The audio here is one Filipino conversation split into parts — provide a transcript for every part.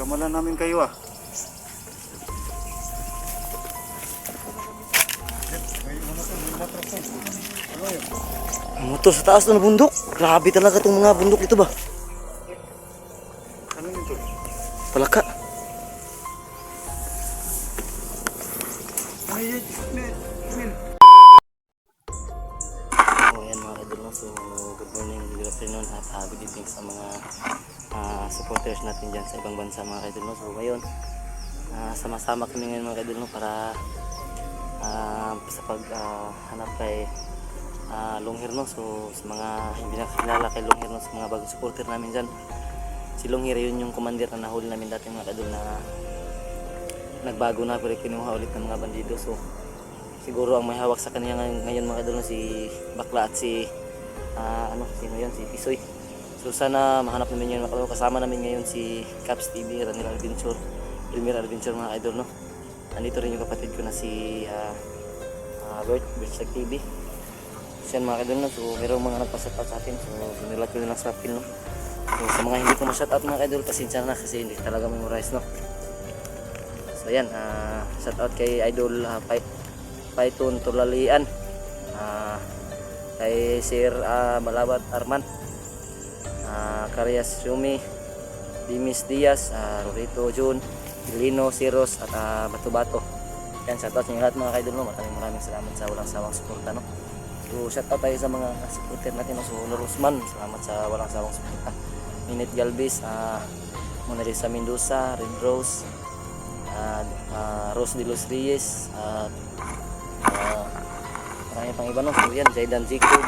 Kamalan namin kayo ah. Motor sa taas na bundok. Grabe talaga itong mga bundok dito ba? Ano yun to? Palaka. Ay, Mil. So ayan mga idol, no? So good morning, good afternoon at good evening sa mga supporters natin dyan sa ibang bansa mga idol, no? So ngayon, sama-sama kami ngayon mga idol, no? Para sa paghanap kay Longhir, no? So sa mga hindi nakakilala kay Longhir, no? Sa mga bagong supporter namin dyan, si Longhir yun yung commander na nahuli namin dati mga idol, na nagbago na pero kinuha ulit ng mga bandido. So siguro ang may hawak sa kanya ngayon mga idol, no? Si Bakla at si sino yun? Si Pisoy. So sana mahanap namin yun mga idol. Kasama namin ngayon si Caps TV, Ranil Adventure, Elmer Adventure mga idol, no? Nandito rin yung kapatid ko na si Bert TV. Yan mga idol, no? So mayroong mga nagpa-shoutout sa atin, so sinilat ko lang sa pin, no? So sa mga hindi ko ma-shoutout mga idol, pasensya na kasi hindi talaga memorize, no? So yan, shoutout kay idol Python Tulalian, kay Sir Balawat Arman, Karyas Yumi, Dimis Diaz, Rorito Jun, Lino Siros at Bato. Yan, shoutout sa inyo lahat mga idol, no? Maraming salamat sa walang sawang suporta, no? So shoutout tayo sa mga supporter natin, no? So Honor Usman, salamat sa walang sawang suporta. Minute Galvez, Mona Lisa Mendoza, Red Rose, Rose de los Reyes, marami pang iba, no? So yan, Jaydan Jacob,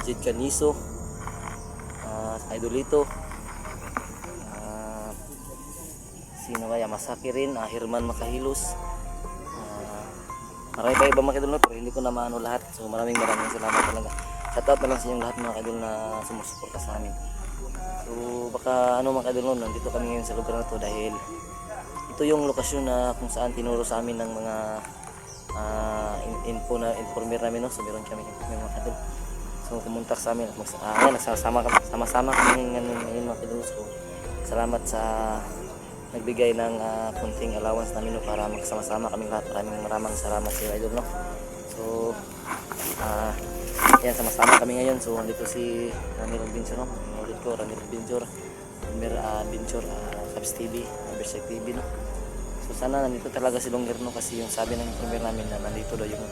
Jid Caniso, Idolito, sino ba, Yamasaki rin, Herman Makahilos, marami pa iba mga idol, no? Pero hindi ko na maano lahat. So maraming salamat talaga. Shoutout na lang sa inyong lahat mga idol na sumusuporta sa amin. So baka mga idol, no? Nandito kami ngayon sa lugar na to dahil ito yung lokasyon na kung saan tinuro sa amin ng mga informer namin, no? So meron kami mga idol. So kumontak sa amin at sama-sama kami ngayon mga idol. So salamat sa nagbigay ng kunting allowance namin, no? Para magsama-sama kami lahat. Maraming salamat sa idol, no? So yan, sama-sama kami ngayon. So nandito si Ranil Adventure, no? Ulit ko, Ranil Adventure, Elmer Adventure, Caps TV, Berserk TV, no? So sana nandito talaga si Longhir, no? Kasi yung sabi ng informer namin na nandito daw yung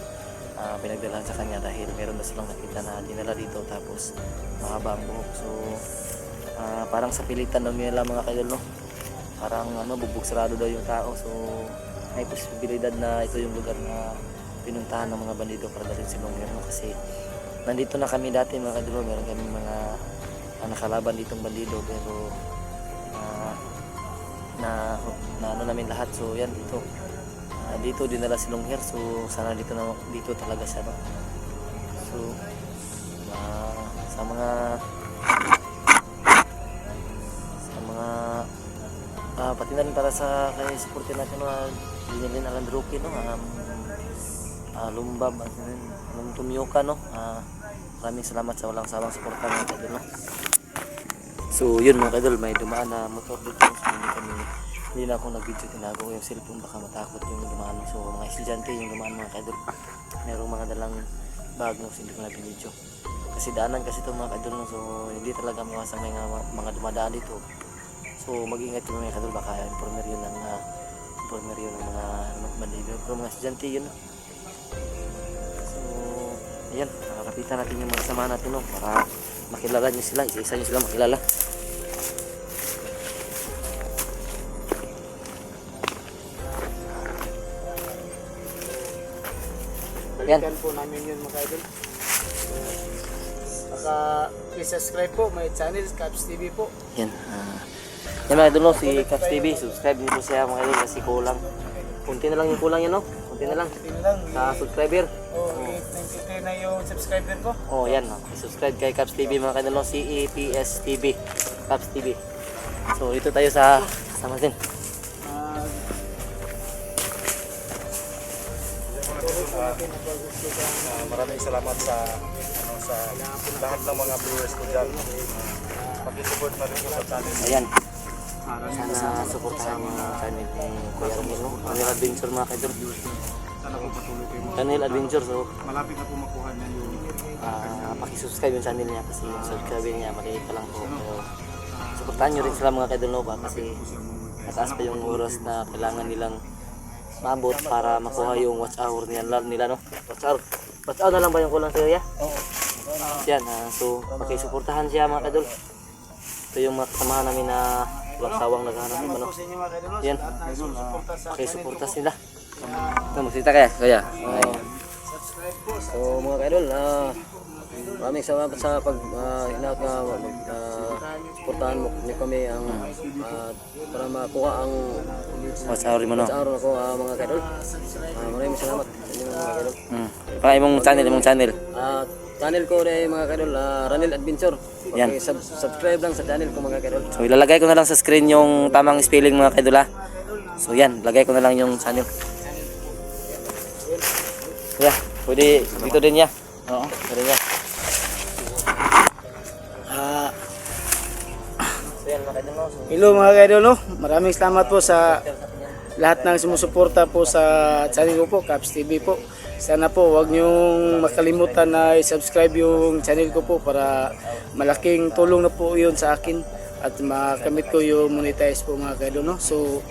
pinagdalahan sa kanya dahil meron na silang nakita na dinala dito tapos mahaba ang buhok. So parang sa pilitan daw nila mga kaidol, no? Parang bubog sarado daw yung tao. So may posibilidad na ito yung lugar na pinuntahan ng mga bandido para dalhin si Longhir, no? Kasi nandito na kami dati mga kaidol, meron kami mga nakalaban ditong bandido pero na namin lahat. So yan, dito dinala si Longhir. So sana dito talaga siya, no? So sa mga pati na rin para sa kay supporter natin, no? Linilin Alandruki, no? Lumbab at Tumyoka, no? Maraming salamat sa walang sawang suporta mga idol, no? So yun mga idol, may dumaan na motor dito. So hindi na ako nag-video, tinago ko yung cellphone, baka matakot yung dumaan. So mga estudyante yung dumaan mga idol, merong mga dalang bag, no? So hindi ko nag-video kasi daanan kasi ito mga idol, no? So hindi talaga maiwasan may mga dumadaan dito. So mag-ingat yung mga idol, baka informer yun ng mga bandido, pero mga estudyante yun, no? So ayan, kapitan natin yung mga samahan natin, no? Para makilala nyo sila, isa-isa nyo sila makilala. Balikan po namin yun mga idol. Baka i-subscribe po my channel, Caps TV po. Yan, yan mga idol, no? Si Caps TV, subscribe nyo po siya mga idol kasi kulang. Kunti na lang yung kulang yan, no? Kunti na lang sa subscriber. Oh, 93 na yung subscriber ko. Oh yan, no? I-subscribe kay Caps TV mga idol, no? CEPS TV, Caps TV. So ito tayo sa kasama din. Maraming salamat sa lahat ng mga viewers ko dyan. Pag-support na rin po sa channel. Ayan. Sana suportahan yung channel ni Kuya Ramil, no? Ranil Adventure mga kaidol. Sana po patuloy kayo mo. Ranil Adventure, so Malapit na po makuha niya yung pakisubscribe yung channel niya kasi yung subscribe niya maliit pa lang po. Pero suportahan nyo rin sila mga kaidol, no? Ba? Kasi mataas pa yung oras na kailangan nilang maabot para makuha yung watch hour nila, no? Watch hour na lang ba yung kulang sa'yo, ya? Oo. Yan, so pakisuportahan siya mga kaidol. Ito yung mga kasamahan namin na walang sawang naghahanap ng ano. Po sa inyo mga kaidol, Yan. sa lahat ng sumusuporta sa Pakisuporta sila. Ito, magsita kaya? Kaya? Okay. subscribe po sa So mga kaidol, maraming salamat sa pag hinaut na suportahan mo niyo kami ang para makuha ang watch hour mo, no? Watch hour ako mga kaidol. Maraming salamat sa inyo mga kaidol. Imong channel, channel ko rin mga kaidol, Ranil Adventure. Yan. Subscribe lang sa channel ko mga kaidol. So ilalagay ko na lang sa screen yung tamang spelling mga kaidol, ha. So yan, lagay ko na lang yung channel. Yeah, pwede dito din ya. Oo, pwede ya. So yan mga kaidol, no? So, Hello mga kaidol, no? Maraming salamat po sa lahat ng sumusuporta po sa channel ko po, Caps TV po. Sana po wag niyong makalimutan na i-subscribe yung channel ko po para malaking tulong na po yun sa akin at makamit ko yung monetize po mga kaidol, no? So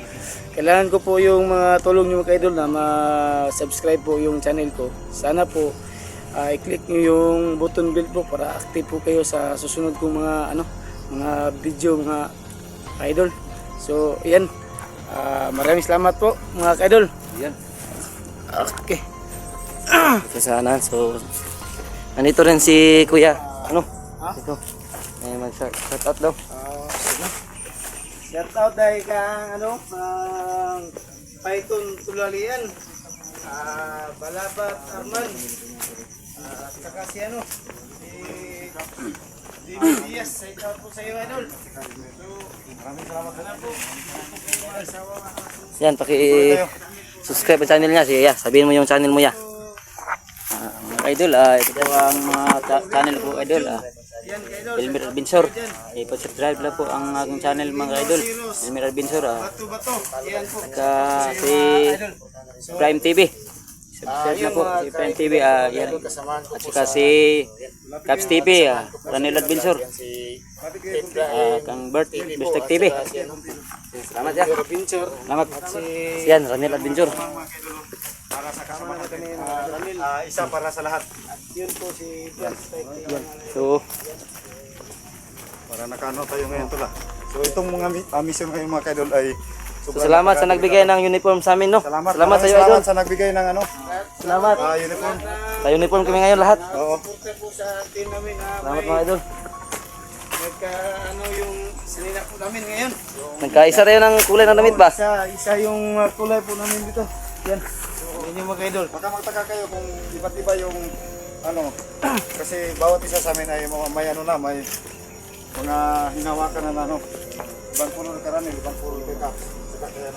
kailangan ko po yung mga tulong niyo mga kaidol na ma-subscribe po yung channel ko. Sana po i-click niyo yung button bell po para active po kayo sa susunod kong mga video mga idol. So yan, maraming salamat po mga kaidol. yan. Okay. Ito sana. So nandito rin si Kuya. Ano? Ito. Mag-shout out daw. Shout out dahil kang Python Tulalian, Balabat Arman, at saka si David Diaz. Shout out po sa iyo idol. So maraming salamat po. Yan, subscribe ang channel niya. Sige, ya. Sabihin mo yung channel mo, ya. Mga idol, ito po ang mga channel ko, idol. Yan kaidol. Elmer Adventure. I-subscribe lang po ang aking channel mga idol. Elmer Adventure. Bato. Yan po. Saka si Prime TV. Subscribe na po si Prime TV. Yan. At saka si Caps TV. Ranil Adventure. Kang Bert Bistek TV. Salamat ya. Salamat. Yan, Ranil Adventure. para sa kasama natin ni Ramil. Isa para sa lahat. Yun po si Bistek. So, Para nakaano tayo ngayon tula. So itong mga mission ngayon mga kaidol ay so salamat sa nagbigay ng uniform sa amin, no? Salamat Salamat sa iyo, idol. sa nagbigay ng Salamat. uniform. Sa uniform kami ngayon lahat. Oo. Suporta po sa team namin na Salamat mga idol. yung sinila po namin ngayon. Nagkaisa rin ng kulay ng damit ba? Isa yung kulay po namin dito. Yan. Yan yung mga idol. Baka magtaka kayo kung iba't iba yung kasi bawat isa sa amin ay may may mga hinawakan na ibang puno ng karami, ibang puno ng Caps. Saka kaya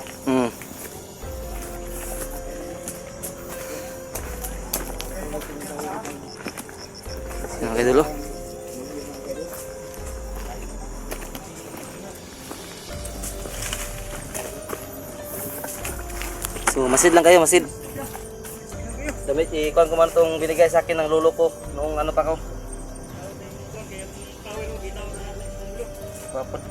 Yan kayo dulo. So masid lang kayo, masid. Damit ikuan ko man tong binigay sa akin ng lolo ko noong ano pa ko. Papat.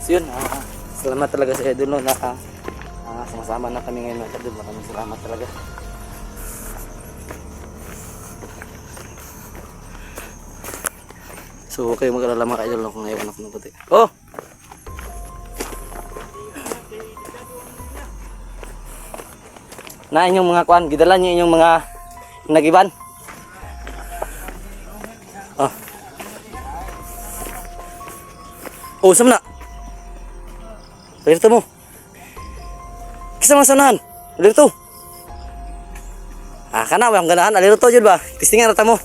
So yun, salamat talaga sa idol, no, na sama-sama na kami ngayon mga idol. Maraming salamat talaga. So huwag kayong mag-alala mga idol, no, kung naiwan ako ng puti. Oh! Na inyong mga kuan, gidala niyo inyong mga nagiban. Oh. Oh, sama na. Dito mo. Kisa masanahan. Dito. Kana ang ganahan aliro to jud ba? Testingan rata mo.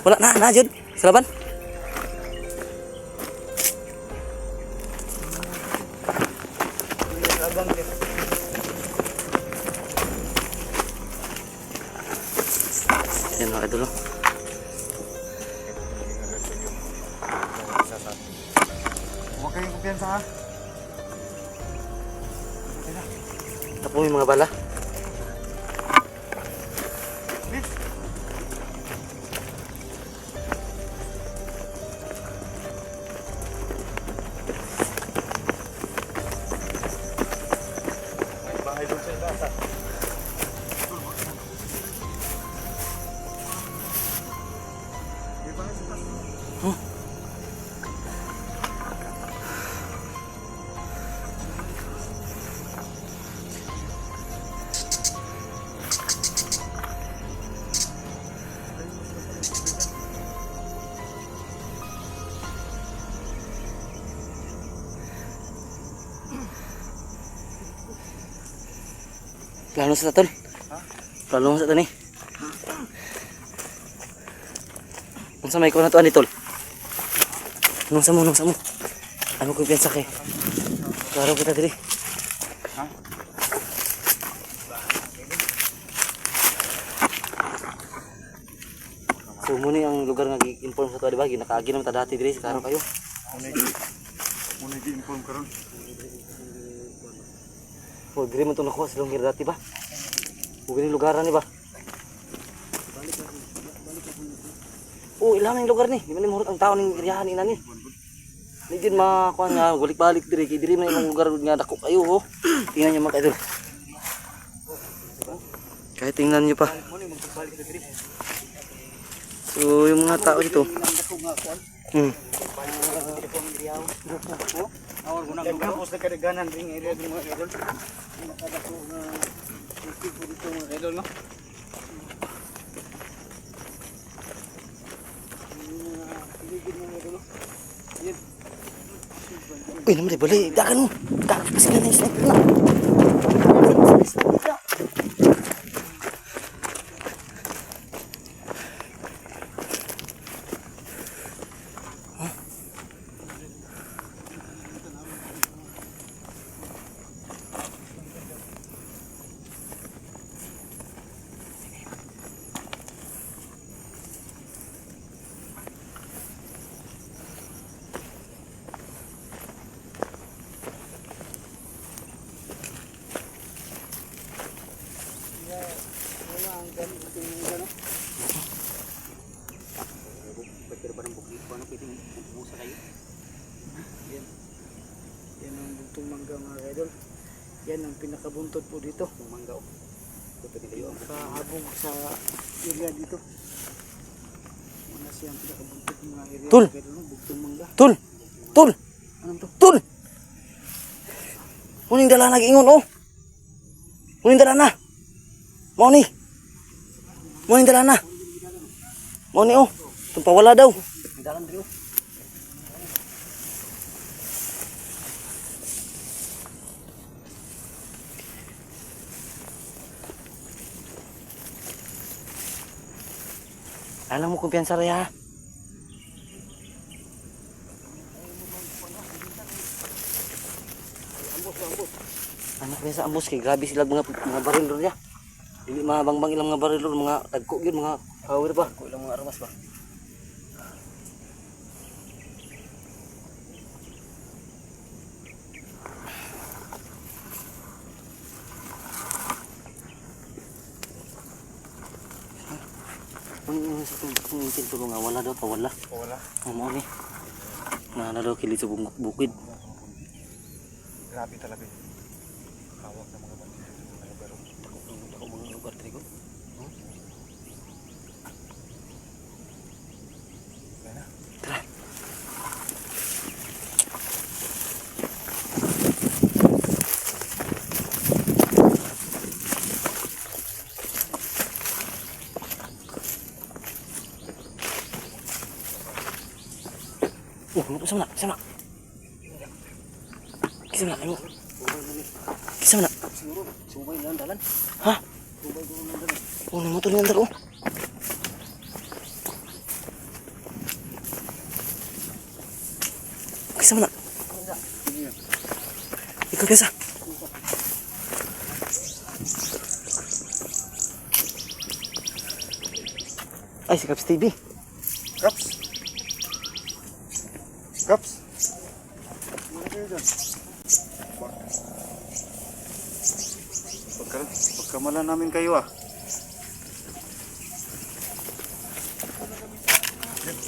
Wala na jud. Salaban. Yan mga idol. Huwag kayong kumpiyansa ha. Tapos yung mga bala. May bahay doon sa itaas ha. May bahay sa itaas. Plano sa tol. Plano sa tani. Unsa may ko na to ani tol? Nung sa mo. Ano ko piyansa kay? Klaro kita diri. Ha? So muni ang lugar nga gi-inform sa to di ba? Ginakaagi naman ta dati diri sa klaro kayo. Muna i-inform ka ron. O diri man to nakuha sa lungir dati ba? Ug ni lugaran ni ba? Oh, ilang ang lugar ni. Di man ni mahurot ang tao ning iriyahan ina ni. Di jud makuha nga balik-balik diri kay diri man imong lugar nga dako kayo oh. Tingnan niyo mga idol. Kahit tingnan niyo pa. So yung mga tao dito. Tapos na kadaganan ring area din mga idol. Nakadako na tipo dito mga idol no. Uy, naman di balik. Dakan mo. Dakan kasi ka na yung sniper na. Yan ang buntong mangga mga idol. Yan ang pinakabuntot po dito. Mangga oh. Kahabog sa area dito. Ano siya ang pinakabuntot mga area. Tol! Buntong mangga. Tol! Tol! Anong to? Tol! Muning dala nag-ingon oh. Muning dala na. Mau ni. Muning dala na. Mau ni oh. Tumpawala daw. Dalan dito. Alam mo kumpiyansa rin ha. Anak biasa ambos kay grabe sila mga baril ron ya. Dili mabangbang ilang mga baril ron, mga tagko gyud, mga power ba. Ko ilang mga armas ba. Kung tulong nga wala daw pawala. Wala. Mo ni. Na daw kilit sa bukid. Grabe talaga. Hawak ng mga bandido sa mga lugar. Ako mga lugar trigo. Kaya na. Tara. Sama. Ayo. Kisa na? Siguro, sumay na ang dalan. Ha? Sumay ko na ang dalan. Oh, may motor niyan daro. Kisa na? Ikaw kisa? Ay, si Caps TV. Kaps. Kaps. Ano kayo dyan? Pagkamalan namin kayo ah.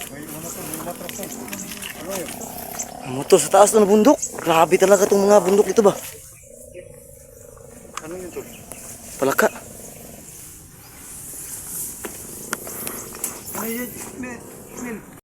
May motor, may matras na. Ano yun? Motor sa taas na bundok. Grabe talaga itong mga bundok dito ba? Ano yun to? Palaka. Ano yun? Mel.